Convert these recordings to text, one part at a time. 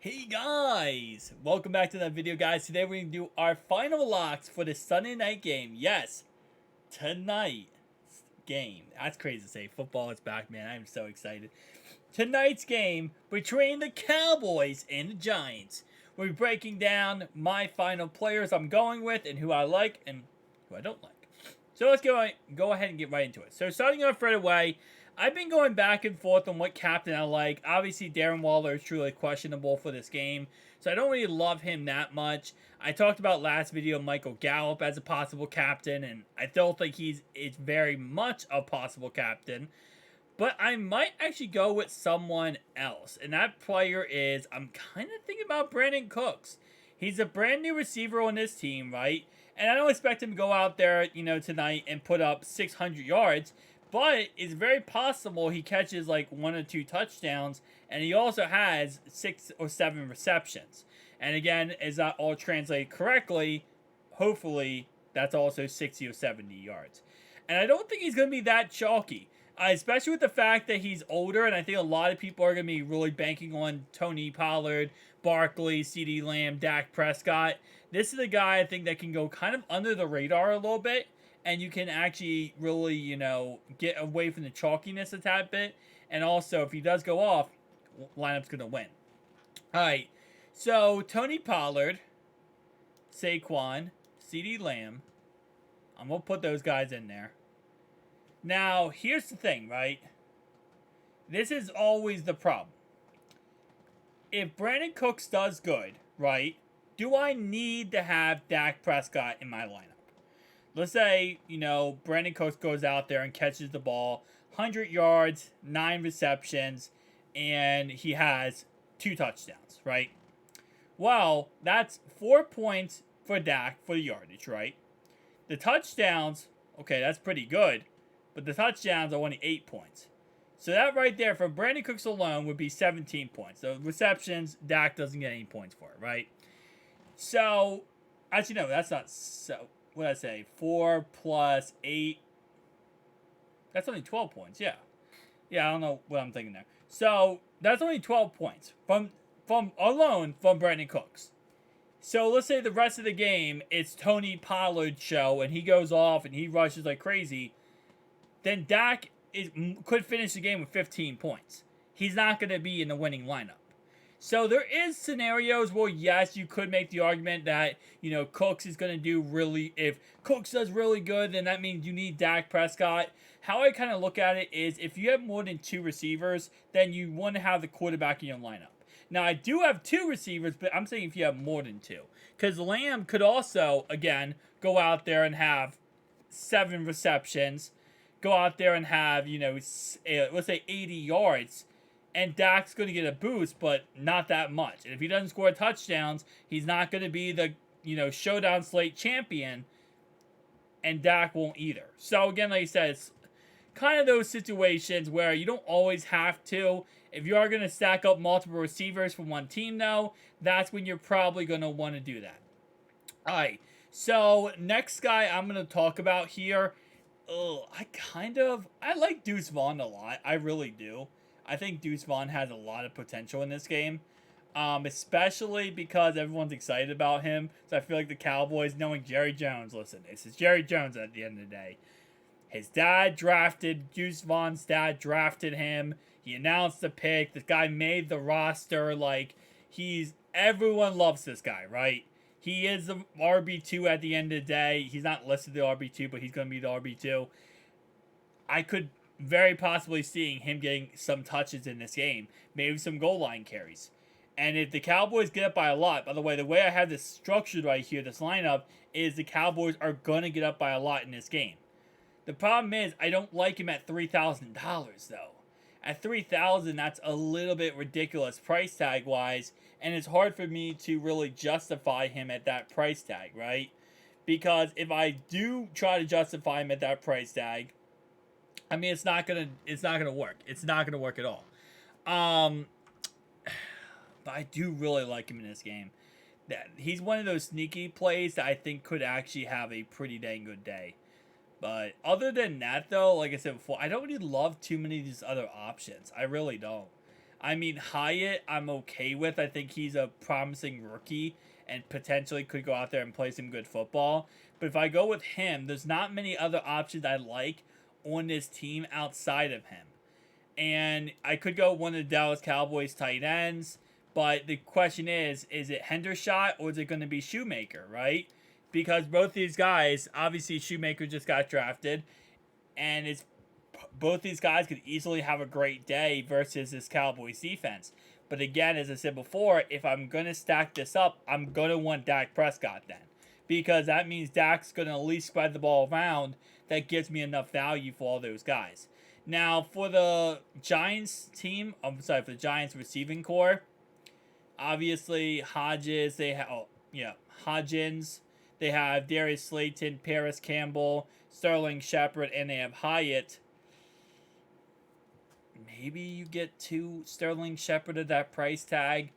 Hey guys! Welcome back to that video, guys. Today we're going to do our final locks for the Sunday night game. Yes, tonight game. That's crazy to say. Football is back, man. I'm so excited. Tonight's game between the Cowboys and the Giants. We're breaking down my final players I'm going with and who I like and who I don't like. So let's go ahead and get right into it. So starting off right away, I've been going back and forth on what captain I like. Obviously, Darren Waller is truly questionable for this game, so I don't really love him that much. I talked about last video Michael Gallup as a possible captain, and I still think it's very much a possible captain. But I might actually go with someone else, and that player is, I'm kind of thinking about Brandon Cooks. He's a brand new receiver on this team, right? And I don't expect him to go out there, tonight and put up 600 yards, but it's very possible he catches like 1 or 2 touchdowns, and he also has 6 or 7 receptions. And again, as that all translated correctly, hopefully that's also 60 or 70 yards. And I don't think he's going to be that chalky. Especially with the fact that he's older, and I think a lot of people are going to be really banking on Tony Pollard, Barkley, CeeDee Lamb, Dak Prescott. This is a guy I think that can go kind of under the radar a little bit, and you can actually really, get away from the chalkiness a tad bit. And also, if he does go off, lineup's going to win. All right, so Tony Pollard, Saquon, CeeDee Lamb. I'm going to put those guys in there. Now, here's the thing, right? This is always the problem. If Brandon Cooks does good, right, do I need to have Dak Prescott in my lineup? Let's say, Brandon Cooks goes out there and catches the ball, 100 yards, 9 receptions, and he has 2 touchdowns, right? Well, that's 4 points for Dak for the yardage, right? The touchdowns, okay, that's pretty good. But the touchdowns are only 8 points. So that right there for Brandon Cooks alone would be 17 points. So receptions, Dak doesn't get any points for it, right? So, actually, no, that's not so. What did I say? 4 plus 8. That's only 12 points, yeah. Yeah, I don't know what I'm thinking there. So, that's only 12 points from alone from Brandon Cooks. So, let's say the rest of the game, it's Tony Pollard's show, and he goes off and he rushes like crazy. Then Dak could finish the game with 15 points. He's not going to be in the winning lineup. So there is scenarios where, yes, you could make the argument that, Cooks is going to do really, if Cooks does really good, then that means you need Dak Prescott. How I kind of look at it is if you have more than 2 receivers, then you want to have the quarterback in your lineup. Now, I do have 2 receivers, but I'm saying if you have more than 2. Because Lamb could also, again, go out there and have 7 receptions. Go out there and have, let's say 80 yards, and Dak's going to get a boost, but not that much. And if he doesn't score touchdowns, he's not going to be the, Showdown Slate champion, and Dak won't either. So, again, like I said, it's kind of those situations where you don't always have to. If you are going to stack up multiple receivers from one team, though, that's when you're probably going to want to do that. All right, so next guy I'm going to talk about here. I like Deuce Vaughn a lot. I really do. I think Deuce Vaughn has a lot of potential in this game. Especially because everyone's excited about him. So I feel like the Cowboys, knowing Jerry Jones, listen, this is Jerry Jones at the end of the day. His dad drafted, Deuce Vaughn's dad drafted him. He announced the pick. This guy made the roster. Everyone loves this guy, right? He is the RB2 at the end of the day. He's not listed the RB2, but he's going to be the RB2. I could very possibly seeing him getting some touches in this game. Maybe some goal line carries. And if the Cowboys get up by a lot, by the way I have this structured right here, this lineup, is the Cowboys are going to get up by a lot in this game. The problem is, I don't like him at $3,000, though. At $3,000, that's a little bit ridiculous price tag wise, and it's hard for me to really justify him at that price tag, right? Because if I do try to justify him at that price tag, I mean it's not gonna work. It's not gonna work at all. But I do really like him in this game. That he's one of those sneaky plays that I think could actually have a pretty dang good day. But other than that, though, like I said before, I don't really love too many of these other options. I really don't. I mean, Hyatt, I'm okay with. I think he's a promising rookie and potentially could go out there and play some good football. But if I go with him, there's not many other options I like on this team outside of him. And I could go one of the Dallas Cowboys tight ends, but the question is it Hendershot or is it going to be Shoemaker, right? Because both these guys, obviously Shoemaker just got drafted, and it's both these guys could easily have a great day versus this Cowboys defense. But again, as I said before, if I'm going to stack this up, I'm going to want Dak Prescott then. Because that means Dak's going to at least spread the ball around. That gives me enough value for all those guys. Now, for the Giants team, for the Giants receiving core, obviously Hodges, Hodgins, they have Darius Slayton, Paris Campbell, Sterling Shepard, and they have Hyatt. Maybe you get 2 Sterling Shepard at that price tag.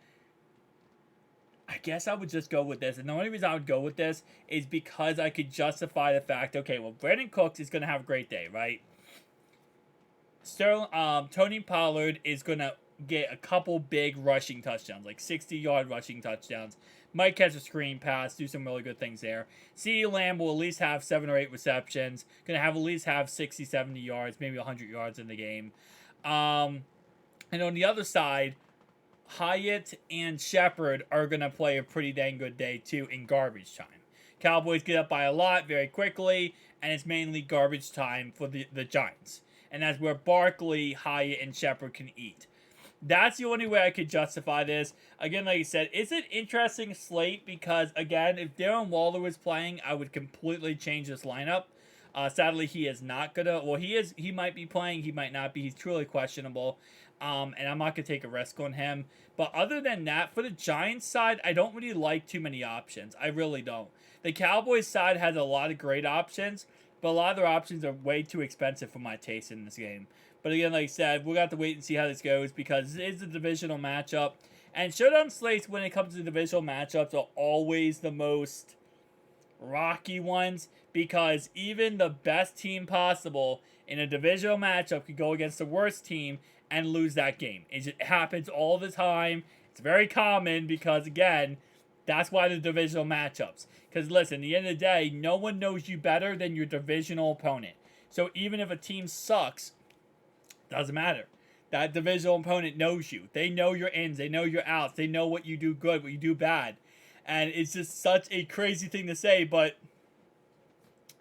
I guess I would just go with this. And the only reason I would go with this is because I could justify the fact, okay, well, Brandon Cooks is going to have a great day, right? Tony Pollard is going to get a couple big rushing touchdowns, like 60-yard rushing touchdowns. Might catch a screen pass, do some really good things there. CeeDee Lamb will at least have 7 or 8 receptions. Going to have at least have 60, 70 yards, maybe 100 yards in the game. And on the other side, Hyatt and Shepard are going to play a pretty dang good day, too, in garbage time. Cowboys get up by a lot very quickly, and it's mainly garbage time for the Giants. And that's where Barkley, Hyatt, and Shepard can eat. That's the only way I could justify this. Again, like I said, it's an interesting slate because, again, if Darren Waller was playing, I would completely change this lineup. Sadly, he is not gonna. Well, he might be playing. He might not be. He's truly questionable. And I'm not gonna take a risk on him. But other than that, for the Giants side, I don't really like too many options. I really don't. The Cowboys side has a lot of great options, but a lot of their options are way too expensive for my taste in this game. But again, like I said, we'll have to wait and see how this goes because it is a divisional matchup. And Showdown Slates, when it comes to divisional matchups, are always the most rocky ones because even the best team possible in a divisional matchup could go against the worst team and lose that game. It happens all the time. It's very common because, again, that's why the divisional matchups. Because, listen, at the end of the day, no one knows you better than your divisional opponent. So even if a team sucks, doesn't matter. That divisional opponent knows you. They know your ins. They know your outs. They know what you do good, what you do bad. And it's just such a crazy thing to say, but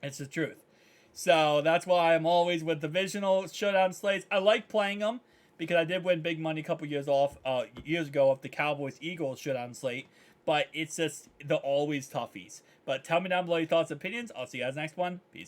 it's the truth. So that's why I'm always with divisional Showdown Slates. I like playing them because I did win big money a couple years ago off the Cowboys-Eagles Showdown Slate. But it's just the always toughies. But tell me down below your thoughts and opinions. I'll see you guys next one. Peace.